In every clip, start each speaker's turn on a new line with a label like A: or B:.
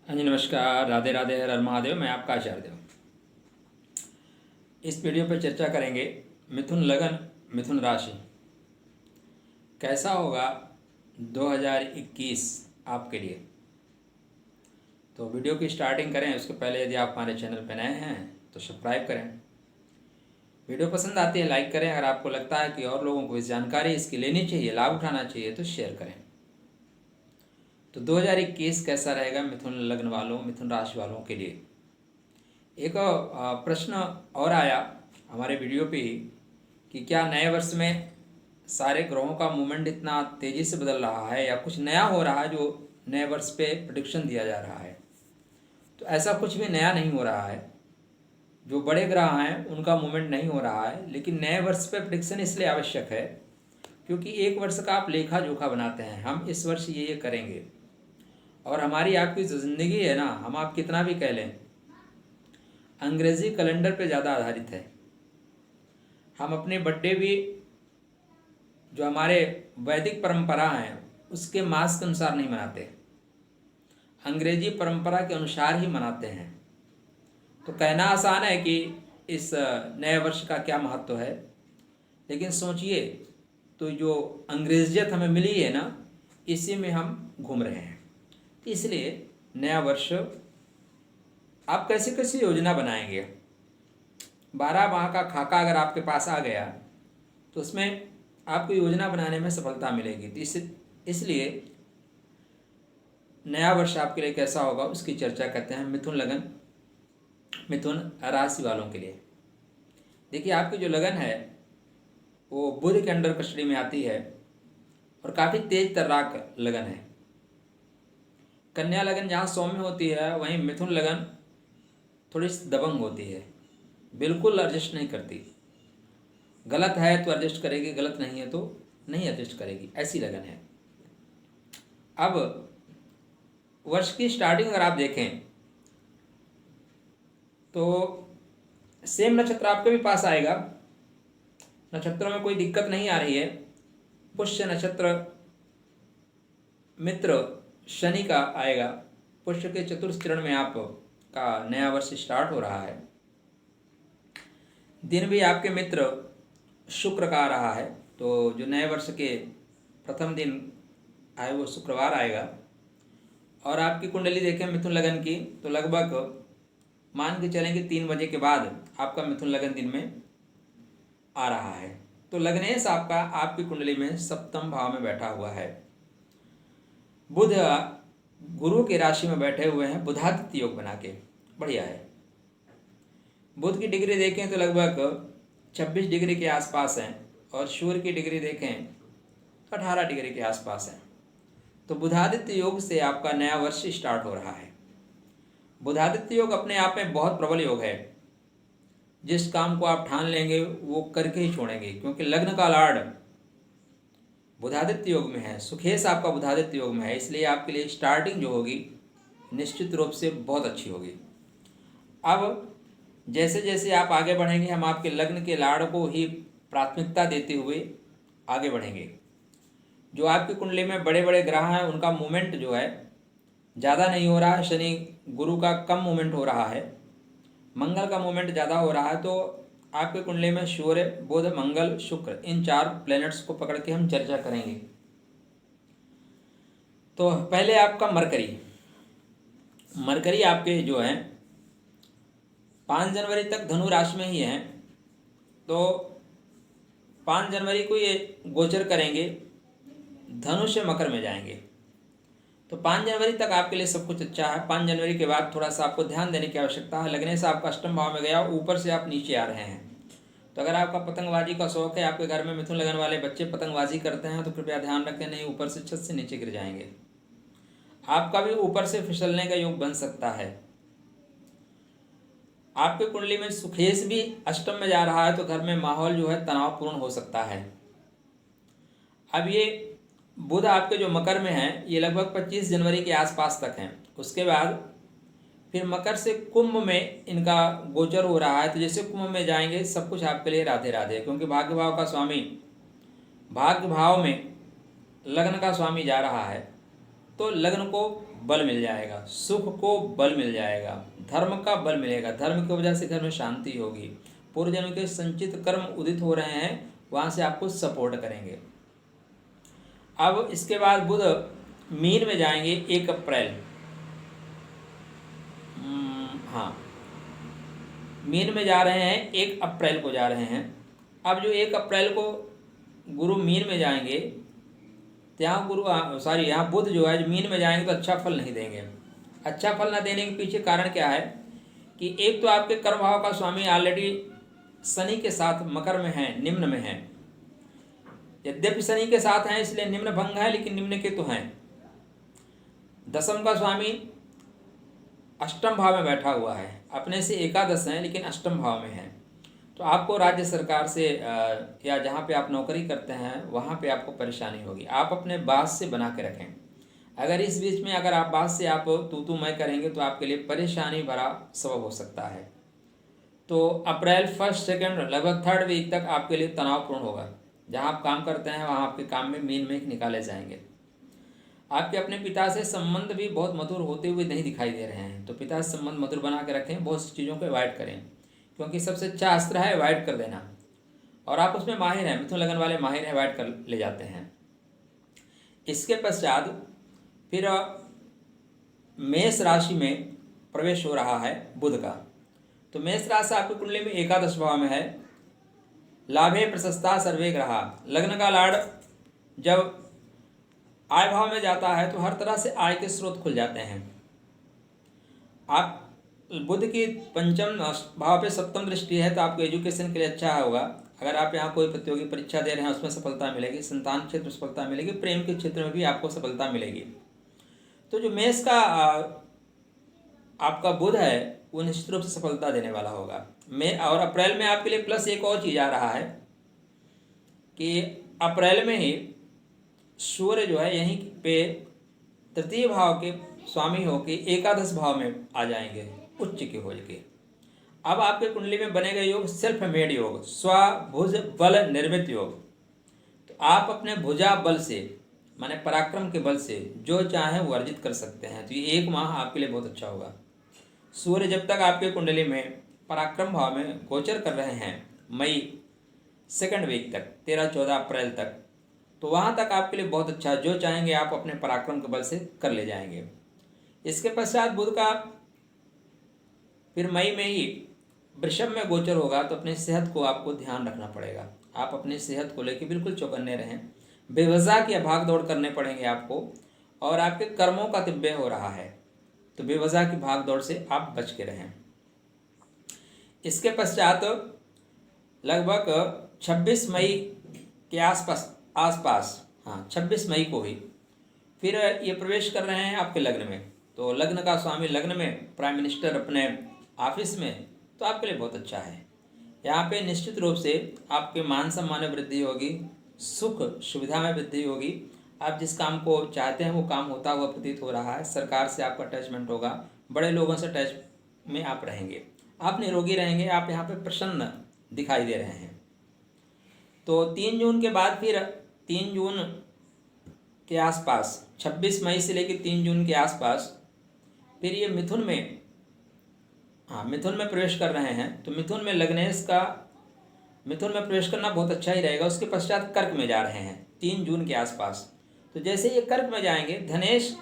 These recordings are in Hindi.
A: हाँ जी, नमस्कार, राधे राधे, हर हर महादेव। मैं आपका आचार्य देव। इस वीडियो पर चर्चा करेंगे मिथुन लगन, मिथुन राशि कैसा होगा 2021 आपके लिए। तो वीडियो की स्टार्टिंग करें उसके पहले यदि आप हमारे चैनल पर नए हैं तो सब्सक्राइब करें। वीडियो पसंद आती है लाइक करें। अगर आपको लगता है कि और लोगों को इस जानकारी इसकी लेनी चाहिए, लाभ उठाना चाहिए, तो शेयर करें। तो 2021 कैसा रहेगा मिथुन लग्न वालों, मिथुन राशि वालों के लिए। एक प्रश्न और आया हमारे वीडियो पे ही कि क्या नए वर्ष में सारे ग्रहों का मूवमेंट इतना तेज़ी से बदल रहा है या कुछ नया हो रहा है जो नए वर्ष पे प्रेडिक्शन दिया जा रहा है। तो ऐसा कुछ भी नया नहीं हो रहा है। जो बड़े ग्रह हैं उनका मूवमेंट नहीं हो रहा है, लेकिन नए वर्ष पे प्रेडिक्शन इसलिए आवश्यक है क्योंकि एक वर्ष का आप लेखा जोखा बनाते हैं। हम इस वर्ष ये करेंगे और हमारी आपकी जो ज़िंदगी है ना, हम आप कितना भी कह लें, अंग्रेज़ी कैलेंडर पे ज़्यादा आधारित है। हम अपने बर्थडे भी जो हमारे वैदिक परंपरा हैं उसके मास के अनुसार नहीं मनाते, अंग्रेजी परंपरा के अनुसार ही मनाते हैं। तो कहना आसान है कि इस नए वर्ष का क्या महत्व है, लेकिन सोचिए तो जो अंग्रेजियत हमें मिली है ना, इसी में हम घूम रहे हैं। इसलिए नया वर्ष आप कैसे कैसे योजना बनाएंगे। 12 माह का खाका अगर आपके पास आ गया तो उसमें आपको योजना बनाने में सफलता मिलेगी। तो इसलिए नया वर्ष आपके लिए कैसा होगा उसकी चर्चा करते हैं मिथुन लगन, मिथुन राशि वालों के लिए। देखिए, आपकी जो लगन है वो बुध के अंडर कस्टडी में आती है और काफ़ी तेज तर्राक लगन है। कन्या लगन जहाँ सौम्य होती है, वहीं मिथुन लगन थोड़ी सी दबंग होती है, बिल्कुल एडजस्ट नहीं करती। गलत है तो एडजस्ट करेगी, गलत नहीं है तो नहीं एडजस्ट करेगी, ऐसी लगन है। अब वर्ष की स्टार्टिंग अगर आप देखें तो सेम नक्षत्र आपके भी पास आएगा। नक्षत्रों में कोई दिक्कत नहीं आ रही है। पुष्य नक्षत्र मित्र शनि का आएगा। पुष्य के चतुर्थ चरण में आप का नया वर्ष स्टार्ट हो रहा है। दिन भी आपके मित्र शुक्र का आ रहा है। तो जो नए वर्ष के प्रथम दिन आए वो शुक्रवार आएगा। और आपकी कुंडली देखें मिथुन लगन की, तो लगभग मान के चलेंगे 3 बजे के बाद आपका मिथुन लगन दिन में आ रहा है। तो लग्नेश आपका आपकी कुंडली में सप्तम भाव में बैठा हुआ है। बुध गुरु की राशि में बैठे हुए हैं, बुधादित्य योग बना के, बढ़िया है। बुध की डिग्री देखें तो लगभग 26 डिग्री के आसपास हैं और सूर्य की डिग्री देखें तो 18 डिग्री के आसपास है। तो बुधादित्य योग से आपका नया वर्ष स्टार्ट हो रहा है। बुधादित्य योग अपने आप में बहुत प्रबल योग है। जिस काम को आप ठान लेंगे वो करके ही छोड़ेंगे, क्योंकि लग्न का लॉर्ड बुधादित्य योग में है। सुखेश आपका बुधादित्य योग में है, इसलिए आपके लिए स्टार्टिंग जो होगी निश्चित रूप से बहुत अच्छी होगी। अब जैसे जैसे आप आगे बढ़ेंगे, हम आपके लग्न के लॉर्ड को ही प्राथमिकता देते हुए आगे बढ़ेंगे। जो आपकी कुंडली में बड़े बड़े ग्रह हैं उनका मूवमेंट जो है ज़्यादा नहीं हो रहा है। शनि गुरु का कम मूवमेंट हो रहा है, मंगल का मूवमेंट ज़्यादा हो रहा है। तो आपके कुंडली में सूर्य, बुध, मंगल, शुक्र, इन 4 प्लैनेट्स को पकड़ के हम चर्चा करेंगे। तो पहले आपका मरकरी आपके जो हैं 5 जनवरी तक धनु राशि में ही हैं। तो 5 जनवरी को ये गोचर करेंगे, धनु से मकर में जाएंगे। तो 5 जनवरी तक आपके लिए सब कुछ अच्छा है। 5 जनवरी के बाद थोड़ा सा आपको ध्यान देने की आवश्यकता है। लगने से आपका अष्टम भाव में गया, ऊपर से आप नीचे आ रहे हैं। तो अगर आपका पतंगबाजी का शौक है, आपके घर में मिथुन लगन वाले बच्चे पतंगबाजी करते हैं, तो कृपया ध्यान रखें, नहीं ऊपर से छत से नीचे गिर जाएंगे। आपका भी ऊपर से फिसलने का योग बन सकता है। आपके कुंडली में सुखेश भी अष्टम में जा रहा है, तो घर में माहौल जो है तनावपूर्ण हो सकता है। अब ये बुध आपके जो मकर में हैं, ये लगभग 25 जनवरी के आसपास तक हैं। उसके बाद फिर मकर से कुंभ में इनका गोचर हो रहा है। तो जैसे कुंभ में जाएंगे सब कुछ आपके लिए राधे राधे, क्योंकि भाग्य भाव का स्वामी भाग्य भाव में लग्न का स्वामी जा रहा है। तो लग्न को बल मिल जाएगा, सुख को बल मिल जाएगा, धर्म का बल मिलेगा, धर्म की वजह से घर में शांति होगी, पूर्वजन्म के संचित कर्म उदित हो रहे हैं, वहाँ से आपको सपोर्ट करेंगे। अब इसके बाद बुध मीन में जाएंगे 1 अप्रैल। हाँ, मीन में जा रहे हैं, 1 अप्रैल को जा रहे हैं। अब जो 1 अप्रैल को गुरु मीन में जाएंगे, तो यहाँ बुध जो है मीन में जाएंगे तो अच्छा फल नहीं देंगे। अच्छा फल न देने के पीछे कारण क्या है कि एक तो आपके कर्म भाव का स्वामी ऑलरेडी शनि के साथ मकर में है, निम्न में है। यद्यपि शनि के साथ हैं इसलिए निम्न भंग है, लेकिन निम्न के तो हैं। दशम का स्वामी अष्टम भाव में बैठा हुआ है, अपने से एकादश हैं लेकिन अष्टम भाव में है। तो आपको राज्य सरकार से या जहाँ पे आप नौकरी करते हैं वहाँ पे आपको परेशानी होगी। आप अपने बात से बना के रखें। अगर इस बीच में अगर आप बात से आप तू मैं करेंगे तो आपके लिए परेशानी भरा सबब हो सकता है। तो अप्रैल 1, 2 लगभग 3rd वीक तक आपके लिए तनावपूर्ण होगा। जहाँ आप काम करते हैं वहाँ आपके काम में मीन में निकाले जाएंगे। आपके अपने पिता से संबंध भी बहुत मधुर होते हुए नहीं दिखाई दे रहे हैं, तो पिता से संबंध मधुर बना के रखें। बहुत सी चीज़ों को अवॉइड करें, क्योंकि सबसे अच्छा अस्त्र है अवॉइड कर देना, और आप उसमें माहिर हैं, मिथुन लगन वाले माहिर हैं, अवॉइड कर ले जाते हैं। इसके पश्चात फिर मेष राशि में प्रवेश हो रहा है बुध का। तो मेष राशि आपकी कुंडली में एकादश भाव में है। लाभे प्रशस्ता सर्वे ग्रहा, लग्न का लाड़ जब आय भाव में जाता है तो हर तरह से आय के स्रोत खुल जाते हैं। आप बुध की पंचम भाव पे सप्तम दृष्टि है, तो आपको एजुकेशन के लिए अच्छा होगा। अगर आप यहाँ कोई प्रतियोगी परीक्षा दे रहे हैं उसमें सफलता मिलेगी, संतान क्षेत्र में सफलता मिलेगी, प्रेम के क्षेत्र में भी आपको सफलता मिलेगी। तो जो मेष का आपका बुध है वो निश्चित रूप से सफलता देने वाला होगा। और अप्रैल में आपके लिए प्लस एक और चीज़ आ रहा है कि अप्रैल में ही सूर्य जो है यहीं पे तृतीय भाव के स्वामी होके एकादश भाव में आ जाएंगे, उच्च के हो के। अब आपके कुंडली में बनेगा योग सेल्फ मेड योग, स्वभुज बल निर्मित योग। तो आप अपने भुजा बल से माने पराक्रम के बल से जो चाहें वो अर्जित कर सकते हैं। तो ये 1 माह आपके लिए बहुत अच्छा होगा। सूर्य जब तक आपके कुंडली में पराक्रम भाव में गोचर कर रहे हैं मई 2nd वीक तक, 13-14 अप्रैल तक, तो वहाँ तक आपके लिए बहुत अच्छा, जो चाहेंगे आप अपने पराक्रम के बल से कर ले जाएंगे। इसके पश्चात बुध का फिर मई में ही वृषभ में गोचर होगा, तो अपनी सेहत को आपको ध्यान रखना पड़ेगा। आप अपनी सेहत को लेकर बिल्कुल चौकन्ने रहें। बेवजह की भाग दौड़ करने पड़ेंगे आपको, और आपके कर्मों का तिब्बे हो रहा है, तो बेवजह की भाग दौड़ से आप बच के रहें। इसके पश्चात लगभग 26 मई के आसपास 26 मई को ही फिर ये प्रवेश कर रहे हैं आपके लग्न में। तो लग्न का स्वामी लग्न में, प्राइम मिनिस्टर अपने ऑफिस में, तो आपके लिए बहुत अच्छा है। यहाँ पे निश्चित रूप से आपके मान सम्मान में वृद्धि होगी, सुख सुविधा में वृद्धि होगी। आप जिस काम को चाहते हैं वो काम होता हुआ प्रतीत हो रहा है। सरकार से आपका अटैचमेंट होगा, बड़े लोगों से टच में आप रहेंगे, आप निरोगी रहेंगे, आप यहाँ पे प्रसन्न दिखाई दे रहे हैं। तो 3 जून के बाद फिर 3 जून के आसपास, 26 मई से लेकर 3 जून के आसपास फिर ये मिथुन में प्रवेश कर रहे हैं। तो मिथुन में मिथुन में प्रवेश करना बहुत अच्छा ही रहेगा। उसके पश्चात कर्क में जा रहे हैं 3 जून के आसपास। तो जैसे ये कर्क में जाएंगे, धनेश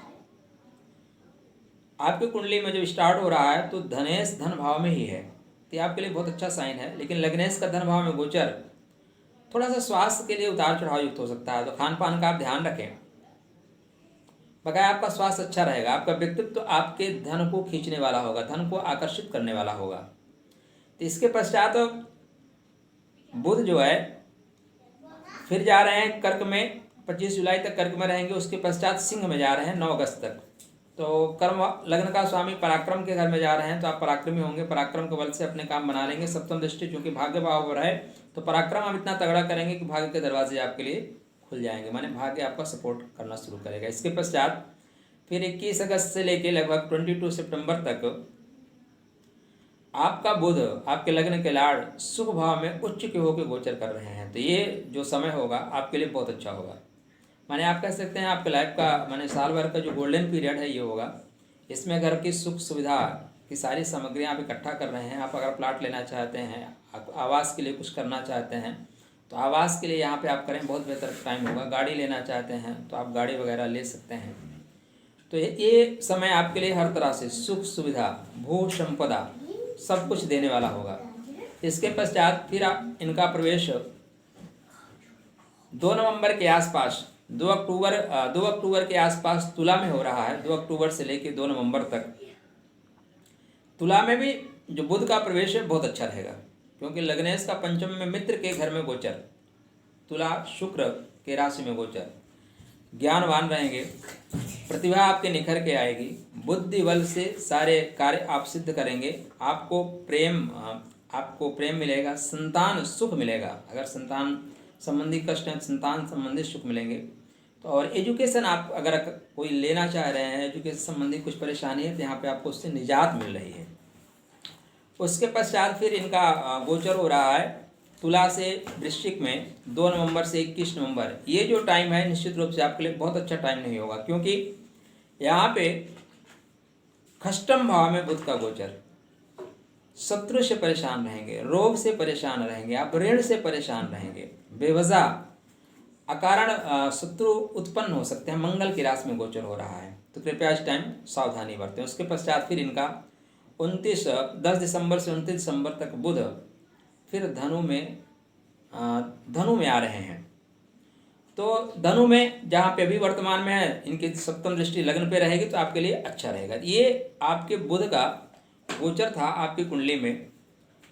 A: आपकी कुंडली में जब स्टार्ट हो रहा है तो धनेश धन भाव में ही है, तो आपके लिए बहुत अच्छा साइन है। लेकिन लग्नेश का धन भाव में गोचर थोड़ा सा स्वास्थ्य के लिए उतार चढ़ाव युक्त हो सकता है, तो खान पान का आप ध्यान रखें। बकाया आपका स्वास्थ्य अच्छा रहेगा। आपका व्यक्तित्व तो आपके धन को खींचने वाला होगा, धन को आकर्षित करने वाला होगा। तो इसके पश्चात बुध जो है फिर जा रहे हैं कर्क में, 25 जुलाई तक कर्क में रहेंगे। उसके पश्चात सिंह में जा रहे हैं 9 अगस्त तक। तो कर्म लग्न का स्वामी पराक्रम के घर में जा रहे हैं, तो आप पराक्रमी होंगे, पराक्रम के बल से अपने काम बना लेंगे। सप्तम दृष्टि चूंकि भाग्य भाव हो रहा है, तो पराक्रम आप इतना तगड़ा करेंगे कि भाग्य के दरवाजे आपके लिए खुल जाएंगे, माने भाग्य आपका सपोर्ट करना शुरू करेगा। इसके पश्चात फिर 21 अगस्त से लेके लगभग 22 सितंबर तक आपका बुध आपके लग्न के लाड़ शुभ भाव में उच्च के होकर गोचर कर रहे हैं। तो ये जो समय होगा आपके लिए बहुत अच्छा होगा। माने आप कह सकते हैं आपके लाइफ का माने साल भर का जो गोल्डन पीरियड है ये होगा। इसमें घर की सुख सुविधा की सारी सामग्रियाँ आप इकट्ठा कर रहे हैं। आप अगर प्लाट लेना चाहते हैं, आप आवास के लिए कुछ करना चाहते हैं तो आवास के लिए यहाँ पे आप करें, बहुत बेहतर टाइम होगा। गाड़ी लेना चाहते हैं तो आप गाड़ी वगैरह ले सकते हैं। तो ये समय आपके लिए हर तरह से सुख सुविधा, भू संपदा सब कुछ देने वाला होगा। इसके पश्चात फिर इनका प्रवेश 2 नवंबर के आसपास, 2 अक्टूबर के आसपास तुला में हो रहा है। 2 अक्टूबर से लेकर 2 नवंबर तक तुला में भी जो बुध का प्रवेश है बहुत अच्छा रहेगा, क्योंकि लग्नेश का पंचम में मित्र के घर में गोचर, तुला शुक्र के राशि में गोचर, ज्ञानवान रहेंगे, प्रतिभा आपके निखर के आएगी, बुद्धि बल से सारे कार्य आप सिद्ध करेंगे। आपको प्रेम मिलेगा, संतान सुख मिलेगा। अगर संतान संबंधी कष्ट हैं, संतान संबंधी सुख मिलेंगे। तो और एजुकेशन आप अगर कोई लेना चाह रहे हैं, एजुकेशन संबंधी कुछ परेशानी है तो यहाँ पे आपको उससे निजात मिल रही है। उसके पश्चात फिर इनका गोचर हो रहा है तुला से वृश्चिक में 2 नवंबर से 21 नवंबर। ये जो टाइम है निश्चित रूप से आपके लिए बहुत अच्छा टाइम नहीं होगा, क्योंकि यहाँ पे खष्टम भाव में बुध का गोचर, शत्रु से परेशान रहेंगे, रोग से परेशान रहेंगे, आप ऋण से परेशान रहेंगे, बेवजह अकारण शत्रु उत्पन्न हो सकते हैं। मंगल की राशि में गोचर हो रहा है, तो कृपया इस टाइम सावधानी बरतें। उसके पश्चात फिर इनका 10 दिसंबर से 29 दिसंबर तक बुध फिर धनु में आ रहे हैं। तो धनु में जहाँ पे अभी वर्तमान में है, इनकी सप्तम दृष्टि लग्न पे रहेगी तो आपके लिए अच्छा रहेगा। ये आपके बुध का गोचर था आपकी कुंडली में।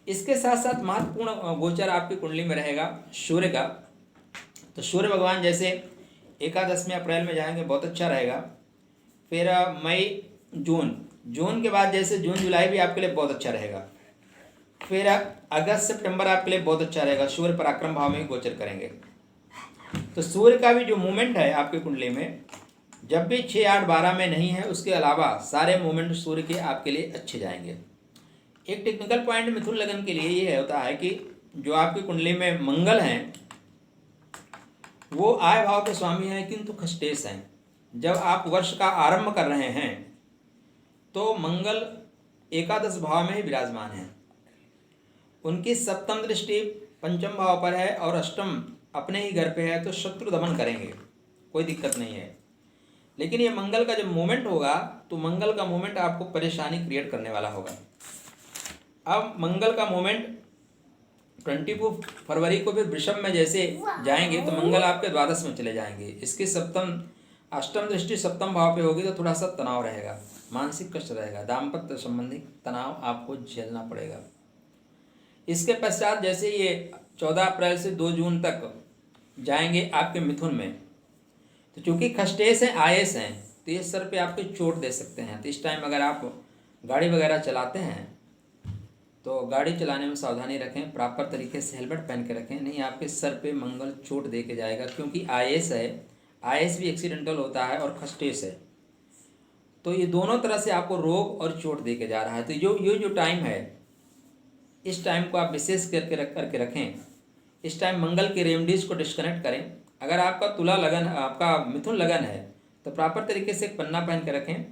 A: इसके साथ साथ महत्वपूर्ण गोचर आपकी कुंडली में रहेगा सूर्य का। तो सूर्य भगवान जैसे 21 अप्रैल में जाएंगे, बहुत अच्छा रहेगा। फिर मई जून के बाद जैसे जून जुलाई भी आपके लिए बहुत अच्छा रहेगा। फिर अगस्त सितंबर आपके लिए बहुत अच्छा रहेगा। सूर्य पराक्रम भाव में ही गोचर करेंगे। तो सूर्य का भी जो मूवमेंट है आपकी कुंडली में, जब भी 6, 8, 12 में नहीं है, उसके अलावा सारे मूवमेंट सूर्य के आपके लिए अच्छे जाएंगे। एक टेक्निकल पॉइंट मिथुन लगन के लिए ये होता है कि जो आपकी कुंडली में मंगल हैं वो आय भाव के स्वामी हैं, किंतु खष्टेश हैं। जब आप वर्ष का आरंभ कर रहे हैं तो मंगल एकादश भाव में ही विराजमान है। उनकी सप्तम दृष्टि पंचम भाव पर है और अष्टम अपने ही घर पे है, तो शत्रु दमन करेंगे, कोई दिक्कत नहीं है। लेकिन ये मंगल का जब मूवमेंट होगा तो मंगल का मूवमेंट आपको परेशानी क्रिएट करने वाला होगा। अब मंगल का मूवमेंट 22 फरवरी को फिर वृषभ में जैसे जाएंगे तो मंगल आपके द्वादश में चले जाएंगे। इसकी अष्टम दृष्टि सप्तम भाव पे होगी तो थोड़ा सा तनाव रहेगा, मानसिक कष्ट रहेगा, दाम्पत्य संबंधी तनाव आपको झेलना पड़ेगा। इसके पश्चात जैसे ये 14 अप्रैल से 2 जून तक जाएंगे आपके मिथुन में, तो चूंकि खष्टेश हैं, आयस हैं, तो ये सर पे आपके चोट दे सकते हैं। तो इस टाइम अगर आप गाड़ी वगैरह चलाते हैं तो गाड़ी चलाने में सावधानी रखें, प्रॉपर तरीके से हेलमेट पहन के रखें, नहीं आपके सर पे मंगल चोट दे के जाएगा। क्योंकि आयस है, आयस भी एक्सीडेंटल होता है और खष्टेश है, तो ये दोनों तरह से आपको रोग और चोट दे के जा रहा है। तो ये जो टाइम है, इस टाइम को आप विशेष करके रखें। इस टाइम मंगल की रेमडीज़ को डिस्कनेक्ट करें। अगर आपका मिथुन लगन है तो प्रॉपर तरीके से एक पन्ना पहन के रखें,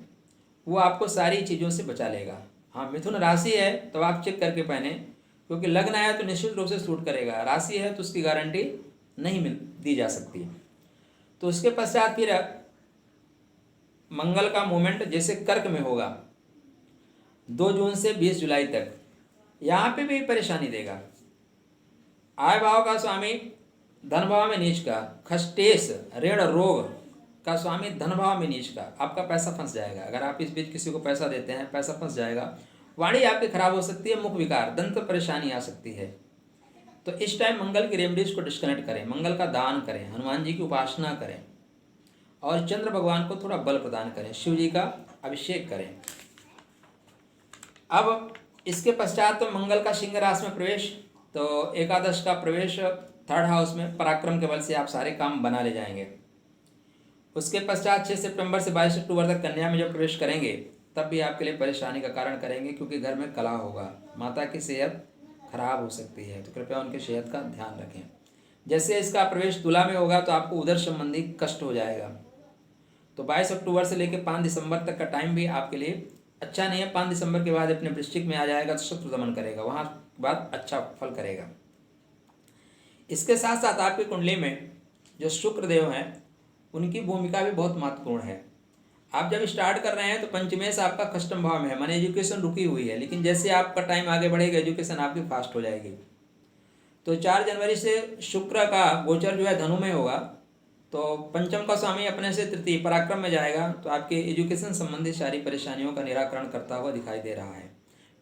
A: वो आपको सारी चीज़ों से बचा लेगा। हाँ, मिथुन राशि है तो आप चेक करके पहने, क्योंकि लग्न आया तो निश्चित रूप से सूट करेगा, राशि है तो उसकी गारंटी नहीं दी जा सकती। तो उसके पश्चात फिर मंगल का मूवमेंट जैसे कर्क में होगा 2 जून से 20 जुलाई तक, यहाँ पे भी परेशानी देगा। आय भाव का स्वामी धन भाव में नीच का, खष्टेश ऋण रोग का स्वामी धन भाव में नीच का, आपका पैसा फंस जाएगा। अगर आप इस बीच किसी को पैसा देते हैं, पैसा फंस जाएगा। वाणी आपकी खराब हो सकती है, मुख विकार, दंत परेशानी आ सकती है। तो इस टाइम मंगल की रेमडीज को डिस्कनेक्ट करें, मंगल का दान करें, हनुमान जी की उपासना करें और चंद्र भगवान को थोड़ा बल प्रदान करें, शिव जी का अभिषेक करें। अब इसके पश्चात तो मंगल का सिंह राशि में प्रवेश, तो एकादश का प्रवेश 3rd हाउस में, पराक्रम के बल से आप सारे काम बना ले जाएंगे। उसके पश्चात 6 सितंबर से 22 अक्टूबर तक कन्या में जब प्रवेश करेंगे तब भी आपके लिए परेशानी का कारण करेंगे, क्योंकि घर में कलह होगा, माता की सेहत खराब हो सकती है, तो कृपया उनकी सेहत का ध्यान रखें। जैसे इसका प्रवेश तुला में होगा तो आपको उदर संबंधी कष्ट हो जाएगा। तो 22 अक्टूबर से लेकर 5 दिसंबर तक का टाइम भी आपके लिए अच्छा नहीं है। 5 दिसंबर के बाद अपने वृश्चिक में आ जाएगा तो शत्रु दमन करेगा, वहाँ बाद अच्छा फल करेगा। इसके साथ साथ आपकी कुंडली में जो शुक्र देव हैं उनकी भूमिका भी बहुत महत्वपूर्ण है। आप जब स्टार्ट कर रहे हैं तो पंचमेश आपका कष्टम भाव में है, माने एजुकेशन रुकी हुई है, लेकिन जैसे आपका टाइम आगे बढ़ेगा एजुकेशन आपकी फास्ट हो जाएगी। तो 4 जनवरी से शुक्र का गोचर जो है धनु में होगा, तो पंचम का स्वामी अपने से तृतीय पराक्रम में जाएगा, तो आपके एजुकेशन संबंधी सारी परेशानियों का निराकरण करता हुआ दिखाई दे रहा है।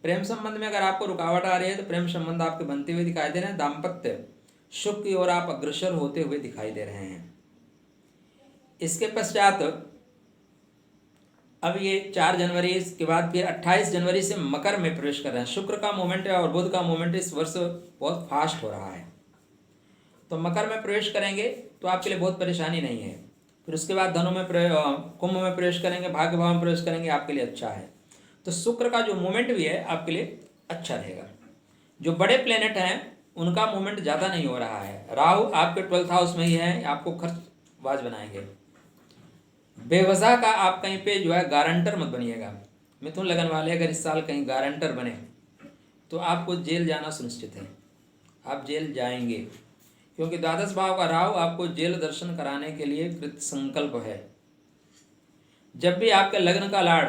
A: प्रेम संबंध में अगर आपको रुकावट आ रही है तो प्रेम संबंध आपके बनते हुए दिखाई दे रहे हैं। दाम्पत्य सुख की ओर आप अग्रसर होते हुए दिखाई दे रहे हैं। इसके पश्चात अब ये 4 जनवरी के बाद फिर 28 जनवरी से मकर में प्रवेश कर रहे हैं। शुक्र का मूवमेंट है और बुध का मूवमेंट इस वर्ष बहुत फास्ट हो रहा है। तो मकर में प्रवेश करेंगे तो आपके लिए बहुत परेशानी नहीं है। फिर उसके बाद धनु में कुंभ में प्रवेश करेंगे, भाग्य भाव में प्रवेश करेंगे, आपके लिए अच्छा है। तो शुक्र का जो मूवमेंट भी है आपके लिए अच्छा रहेगा। जो बड़े प्लेनेट हैं उनका मूवमेंट ज़्यादा नहीं हो रहा है। राहु आपके 12th हाउस में ही है, आपको खर्चबाज बनाएंगे। बेवजह का आप कहीं पे जो है गारंटर मत बनिएगा। मिथुन लगन वाले अगर इस साल कहीं गारंटर बने तो आपको जेल जाना सुनिश्चित है, आप जेल जाएंगे, क्योंकि द्वादश भाव का राहु आपको जेल दर्शन कराने के लिए कृत संकल्प है। जब भी आपके लग्न का लाड़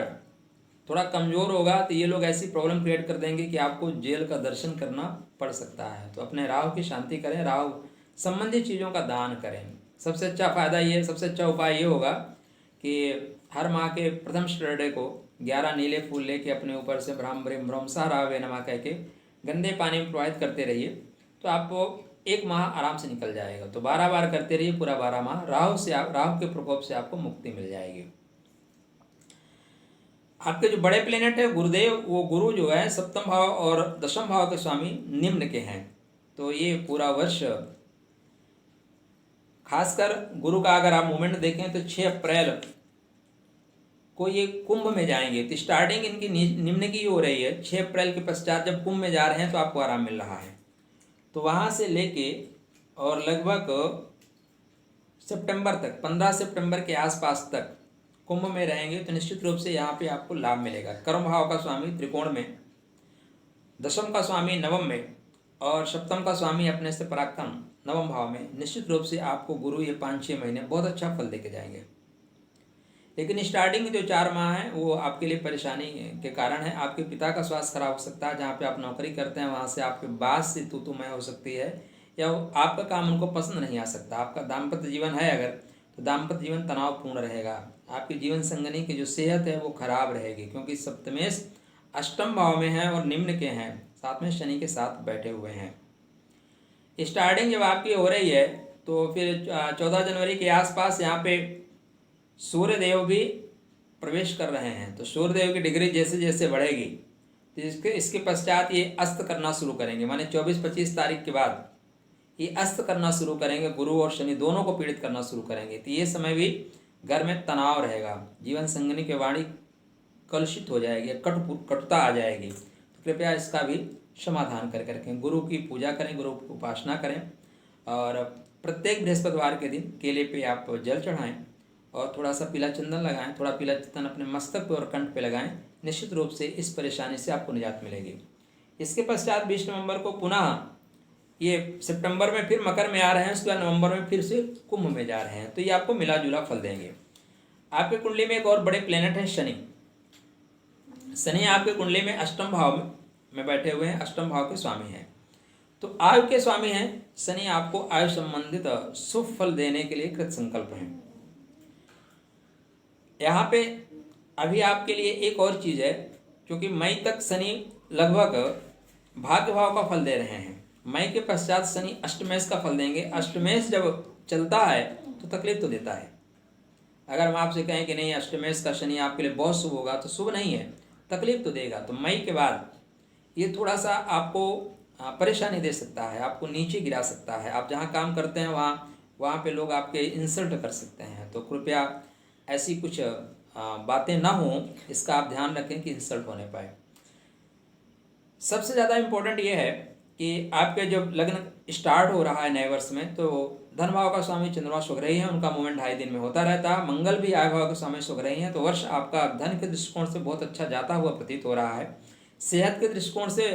A: थोड़ा कमज़ोर होगा तो ये लोग ऐसी प्रॉब्लम क्रिएट कर देंगे कि आपको जेल का दर्शन करना पड़ सकता है। तो अपने राहु की शांति करें, राहु संबंधी चीज़ों का दान करें। सबसे अच्छा फ़ायदा ये, सबसे अच्छा उपाय ये होगा कि हर माह के प्रथम सैटरडे को 11 नीले फूल लेके अपने ऊपर से ब्राह्म ब्रीम ब्रह्मसा रावे नमः कह के गंदे पानी में प्रवाहित करते रहिए, तो आपको 1 माह आराम से निकल जाएगा। तो 12 बार करते रहिए, पूरा 12 माह राहु के प्रकोप से आपको मुक्ति मिल जाएगी। आपके जो बड़े प्लेनेट है गुरुदेव, वो गुरु जो है 7म भाव और 10म भाव के स्वामी निम्न के हैं। तो ये पूरा वर्ष खासकर गुरु का अगर आप मूवमेंट देखें तो 6 अप्रैल को ये कुंभ में जाएंगे। तो स्टार्टिंग इनकी निम्न की हो रही है। 6 अप्रैल के पश्चात जब कुंभ में जा रहे हैं तो आपको आराम मिल रहा है। तो वहाँ से लेके और लगभग सितंबर तक, 15 सितंबर के आसपास तक कुंभ में रहेंगे, तो निश्चित रूप से यहाँ पे आपको लाभ मिलेगा। कर्म भाव का स्वामी त्रिकोण में, 10म का स्वामी नवम में और 7म का स्वामी अपने से पराक्रम 9वें भाव में। निश्चित रूप से आपको गुरु ये 5-6 महीने बहुत अच्छा फल देके जाएंगे। लेकिन स्टार्टिंग जो 4 माह हैं वो आपके लिए परेशानी के कारण है। आपके पिता का स्वास्थ्य खराब हो सकता है, जहाँ पे आप नौकरी करते हैं वहाँ से आपके बास से तू-तू-मैं हो सकती है, या आपका काम उनको पसंद नहीं आ सकता। आपका दाम्पत्य जीवन है अगर, तो दाम्पत्य जीवन तनावपूर्ण रहेगा। आपकी जीवन संगनी की जो सेहत है वो खराब रहेगी, क्योंकि सप्तमेश 8म भाव में है और निम्न के हैं, साथ में शनि के साथ बैठे हुए हैं। स्टार्टिंग जब आपकी हो रही है तो फिर 14 जनवरी के आसपास यहाँ पे सूर्य देव भी प्रवेश कर रहे हैं। तो सूर्य देव की डिग्री जैसे जैसे बढ़ेगी तो इसके पश्चात ये अस्त करना शुरू करेंगे, माने 24-25 तारीख के बाद ये अस्त करना शुरू करेंगे। गुरु और शनि दोनों को पीड़ित करना शुरू करेंगे। तो ये समय भी घर में तनाव रहेगा, जीवन संगनी की वाणी कलुषित हो जाएगी, कटुता आ जाएगी। तो कृपया इसका भी समाधान करके रखें। गुरु की पूजा करें, गुरु की उपासना करें, और प्रत्येक बृहस्पतिवार के दिन केले पे आप जल चढ़ाएं और थोड़ा सा पीला चंदन लगाएं, थोड़ा पीला चंदन अपने मस्तक पे और कंठ पे लगाएं। निश्चित रूप से इस परेशानी से आपको निजात मिलेगी। इसके पश्चात 20 नवंबर को पुनः ये सितंबर में फिर मकर में आ रहे हैं, उसके बाद नवंबर में फिर से कुंभ में जा रहे हैं। तो ये आपको मिला जुला फल देंगे। आपके कुंडली में एक और बड़े प्लेनेट है शनि। शनि आपके कुंडली में 8म भाव में बैठे हुए हैं, 8म भाव के स्वामी हैं। तो आयु के स्वामी हैं शनि, आपको आयु संबंधित शुभ फल देने के लिए कृत संकल्प हैं। यहाँ पे अभी आपके लिए एक और चीज़ है, क्योंकि मई तक शनि लगभग भाग्य भाव का फल दे रहे हैं। मई के पश्चात शनि अष्टमेश का फल देंगे। अष्टमेश जब चलता है तो तकलीफ तो देता है। अगर हम आपसे कहें कि नहीं अष्टमेश का शनि आपके लिए बहुत शुभ होगा, तो शुभ नहीं है, तकलीफ तो देगा। तो मई के बाद ये थोड़ा सा आपको परेशानी दे सकता है, आपको नीचे गिरा सकता है। आप जहाँ काम करते हैं वहाँ पे लोग आपके इंसल्ट कर सकते हैं। तो कृपया ऐसी कुछ बातें ना हों, इसका आप ध्यान रखें कि इंसल्ट होने पाए। सबसे ज़्यादा इम्पोर्टेंट ये है कि आपके जब लग्न स्टार्ट हो रहा है नए वर्ष में, तो धन भाव का स्वामी चंद्रमा सुख रही है, उनका मूवमेंट 2.5 दिन में होता रहता है। मंगल भी आय भाव के स्वामी सुख रही हैं, तो वर्ष आपका धन के दृष्टिकोण से बहुत अच्छा जाता हुआ प्रतीत हो रहा है। सेहत के दृष्टिकोण से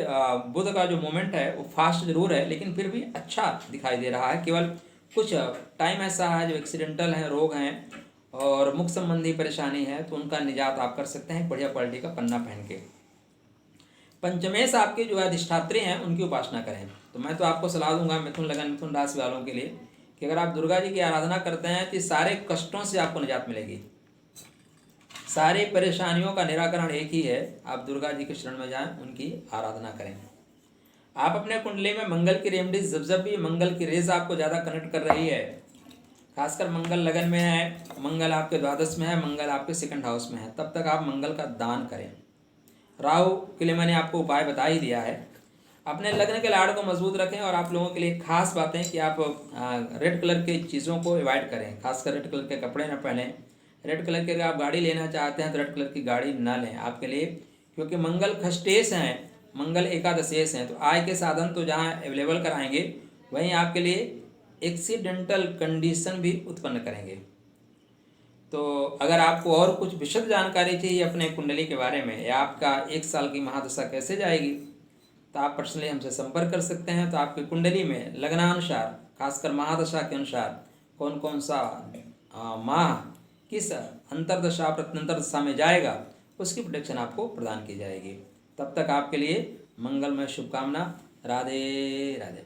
A: बुध का जो मूवमेंट है वो फास्ट जरूर है, लेकिन फिर भी अच्छा दिखाई दे रहा है। केवल कुछ टाइम ऐसा है जो एक्सीडेंटल हैं, रोग हैं और मुख संबंधी परेशानी है, तो उनका निजात आप कर सकते हैं बढ़िया क्वालिटी का पन्ना पहन के। पंचमेश आपके जो अधिष्ठात्री हैं उनकी उपासना करें। तो मैं तो आपको सलाह दूंगा मिथुन लगन मिथुन राशि वालों के लिए कि अगर आप दुर्गा जी की आराधना करते हैं तो सारे कष्टों से आपको निजात मिलेगी। सारी परेशानियों का निराकरण एक ही है, आप दुर्गा जी के शरण में जाएं, उनकी आराधना करें। आप अपने कुंडली में मंगल की रेमडीज जब भी मंगल की रेज आपको ज़्यादा कनेक्ट कर रही है, खासकर मंगल लगन में है, मंगल आपके द्वादश में है, मंगल आपके सेकंड हाउस में है, तब तक आप मंगल का दान करें। राहु के लिए मैंने आपको उपाय बता ही दिया है। अपने लग्न के लाड़ को मजबूत रखें। और आप लोगों के लिए खास बातें कि आप रेड कलर की चीज़ों को अवॉइड करें, खासकर रेड कलर के कपड़े न पहनें। रेड कलर की अगर आप गाड़ी लेना चाहते हैं तो रेड कलर की गाड़ी ना लें आपके लिए, क्योंकि मंगल खष्टेश हैं, मंगल एकादशेश हैं, तो आय के साधन तो जहाँ अवेलेबल कराएंगे वहीं आपके लिए एक्सीडेंटल कंडीशन भी उत्पन्न करेंगे। तो अगर आपको और कुछ विशद जानकारी चाहिए अपने कुंडली के बारे में या आपका 1 साल की महादशा कैसे जाएगी, तो आप पर्सनली हमसे संपर्क कर सकते हैं। तो आपकी कुंडली में लग्नानुसार, खासकर महादशा के अनुसार कौन कौन सा माह किस अंतरदशा प्रत्यंतर दशा में जाएगा, उसकी प्रोटेक्शन आपको प्रदान की जाएगी। तब तक आपके लिए मंगलमय शुभकामना। राधे राधे।